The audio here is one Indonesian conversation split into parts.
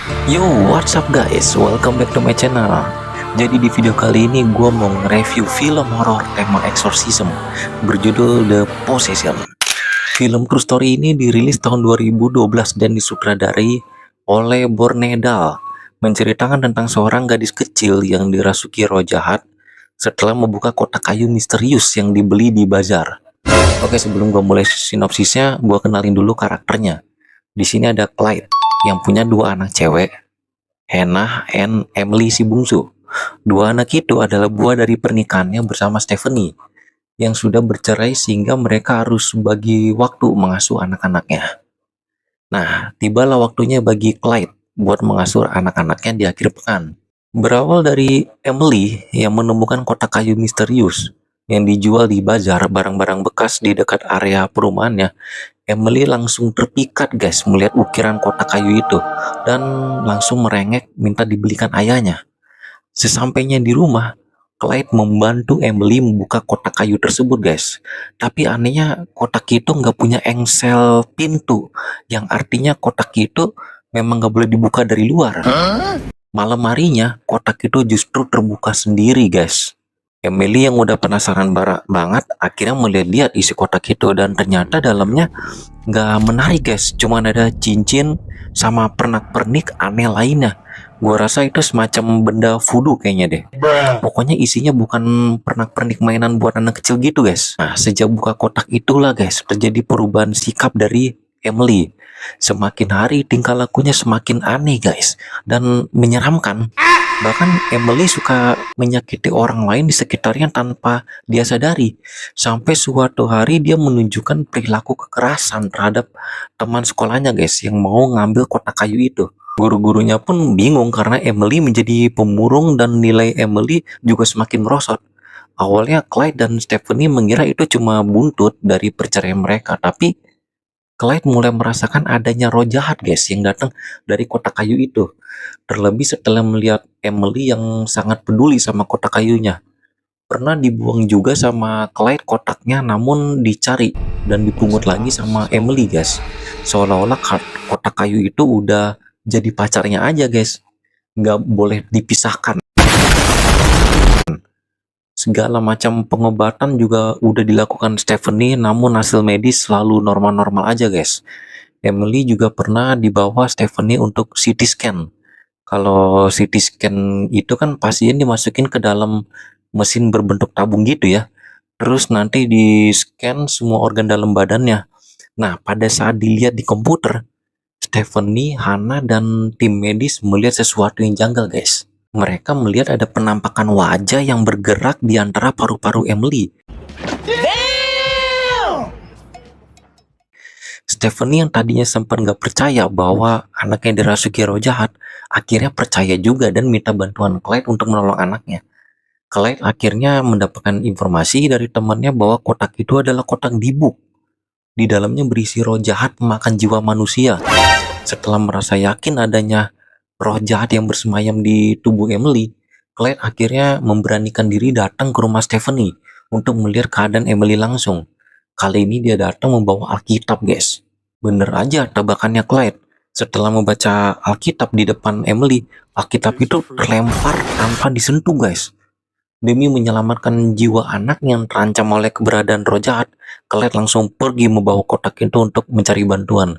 Yo, what's up guys? Welcome back to my channel. Jadi di video kali ini gue mau nge-review film horor tema exorcism berjudul The Possession. Film true story ini dirilis tahun 2012 dan disutradari oleh Bornedal, menceritakan tentang seorang gadis kecil yang dirasuki roh jahat setelah membuka kotak kayu misterius yang dibeli di bazar. Oke, sebelum gue mulai sinopsisnya, gue kenalin dulu karakternya. Di sini ada Clyde yang punya dua anak cewek, Hannah and Emily si bungsu. Dua anak itu adalah buah dari pernikahannya bersama Stephanie yang sudah bercerai sehingga mereka harus bagi waktu mengasuh anak-anaknya. Nah, tibalah waktunya bagi Clyde buat mengasuh anak-anaknya di akhir pekan. Berawal dari Emily yang menemukan kotak kayu misterius yang dijual di bazar barang-barang bekas di dekat area perumahannya, Emily langsung terpikat guys melihat ukiran kotak kayu itu dan langsung merengek minta dibelikan ayahnya. Sesampainya di rumah, Clyde membantu Emily membuka kotak kayu tersebut guys. Tapi anehnya kotak itu nggak punya engsel pintu, yang artinya kotak itu memang nggak boleh dibuka dari luar. Malam harinya kotak itu justru terbuka sendiri guys. Emily yang udah penasaran banget akhirnya melihat-lihat isi kotak itu dan ternyata dalamnya nggak menarik guys, cuman ada cincin sama pernak-pernik aneh lainnya. Gua rasa itu semacam benda voodoo kayaknya deh. Pokoknya isinya bukan pernak-pernik mainan buat anak kecil gitu guys. Nah, sejak buka kotak itulah guys terjadi perubahan sikap dari Emily. Semakin hari tingkah lakunya semakin aneh guys dan menyeramkan. Bahkan Emily suka menyakiti orang lain di sekitarnya tanpa dia sadari. Sampai suatu hari dia menunjukkan perilaku kekerasan terhadap teman sekolahnya guys yang mau ngambil kotak kayu itu. Guru-gurunya pun bingung karena Emily menjadi pemurung dan nilai Emily juga semakin merosot. Awalnya Clyde dan Stephanie mengira itu cuma buntut dari perceraian mereka, tapi Clyde mulai merasakan adanya roh jahat guys yang datang dari kotak kayu itu. Terlebih setelah melihat Emily yang sangat peduli sama kotak kayunya. Pernah dibuang juga sama Clyde kotaknya namun dicari dan dipungut lagi sama Emily guys. Seolah-olah kotak kayu itu udah jadi pacarnya aja guys. Nggak boleh dipisahkan. Segala macam pengobatan juga udah dilakukan Stephanie namun hasil medis selalu normal-normal aja guys. Emily juga pernah dibawa Stephanie untuk CT scan. Kalau CT scan itu kan pasien dimasukin ke dalam mesin berbentuk tabung gitu ya. Terus nanti di scan semua organ dalam badannya. Nah, pada saat dilihat di komputer, Stephanie, Hannah, dan tim medis melihat sesuatu yang janggal guys. Mereka melihat ada penampakan wajah yang bergerak di antara paru-paru Emily. Stephanie yang tadinya sempat nggak percaya bahwa anaknya dirasuki roh jahat, akhirnya percaya juga dan minta bantuan Clyde untuk menolong anaknya. Clyde akhirnya mendapatkan informasi dari temannya bahwa kotak itu adalah kotak dibuk. Di dalamnya berisi roh jahat memakan jiwa manusia. Setelah merasa yakin adanya roh jahat yang bersemayam di tubuh Emily, Clyde akhirnya memberanikan diri datang ke rumah Stephanie untuk melihat keadaan Emily langsung. Kali ini dia datang membawa Alkitab guys. Bener aja tebakannya Clyde. Setelah membaca Alkitab di depan Emily, Alkitab itu terlempar tanpa disentuh guys. Demi menyelamatkan jiwa anak yang terancam oleh keberadaan roh jahat, Clyde langsung pergi membawa kotak itu untuk mencari bantuan.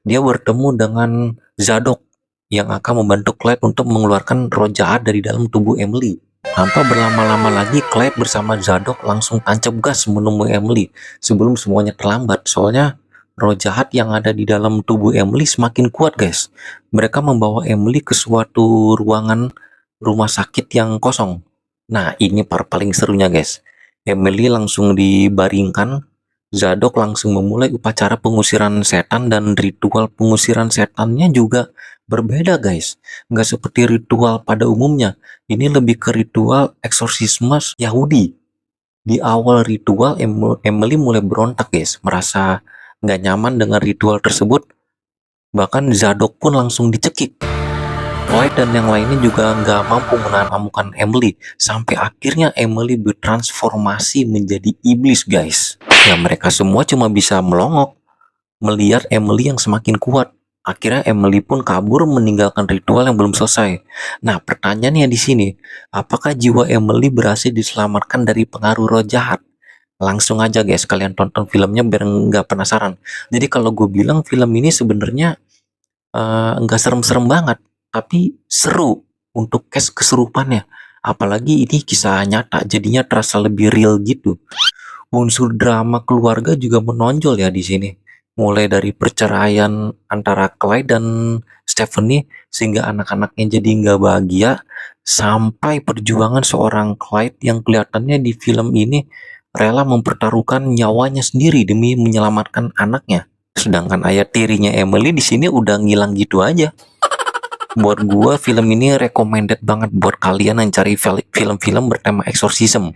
Dia bertemu dengan Zadok yang akan membantu Clyde untuk mengeluarkan roh jahat dari dalam tubuh Emily. Tanpa berlama-lama lagi, Clyde bersama Zadok langsung tancap gas menemui Emily sebelum semuanya terlambat. Soalnya roh jahat yang ada di dalam tubuh Emily semakin kuat guys. Mereka membawa Emily ke suatu ruangan rumah sakit yang kosong. Nah, ini part paling serunya guys. Emily langsung dibaringkan, Zadok langsung memulai upacara pengusiran setan dan ritual pengusiran setannya juga berbeda guys. Nggak seperti ritual pada umumnya. Ini lebih ke ritual eksorsisme Yahudi. Di awal ritual, Emily mulai berontak guys, merasa nggak nyaman dengan ritual tersebut. Bahkan Zadok pun langsung dicekik. Clyde dan yang lainnya juga nggak mampu menahan amukan Emily, sampai akhirnya Emily bertransformasi menjadi iblis guys. Ya mereka semua cuma bisa melongok melihat Emily yang semakin kuat. Akhirnya Emily pun kabur meninggalkan ritual yang belum selesai. Nah, pertanyaannya di sini, apakah jiwa Emily berhasil diselamatkan dari pengaruh roh jahat? Langsung aja guys, kalian tonton filmnya biar nggak penasaran. Jadi kalau gue bilang film ini sebenarnya nggak serem-serem banget, tapi seru untuk case keserupannya. Apalagi ini kisah nyata, jadinya terasa lebih real gitu. Unsur drama keluarga juga menonjol ya di sini. Mulai dari perceraian antara Clyde dan Stephanie sehingga anak-anaknya jadi nggak bahagia, sampai perjuangan seorang Clyde yang kelihatannya di film ini rela mempertaruhkan nyawanya sendiri demi menyelamatkan anaknya. Sedangkan ayah tirinya Emily di sini udah ngilang gitu aja. Buat gua film ini recommended banget buat kalian yang cari film-film bertema exorcism.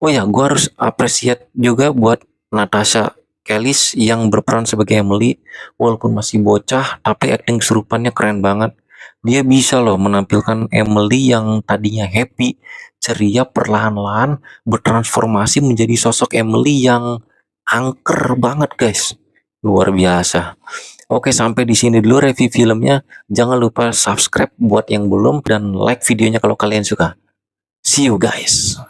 Oh ya, gue harus appreciate juga buat Natasha Kellis yang berperan sebagai Emily. Walaupun masih bocah, tapi acting kesurupannya keren banget. Dia bisa loh menampilkan Emily yang tadinya happy, ceria, perlahan-lahan bertransformasi menjadi sosok Emily yang angker banget guys. Luar biasa. Oke, sampai di sini dulu review filmnya. Jangan lupa subscribe buat yang belum dan like videonya kalau kalian suka. See you guys.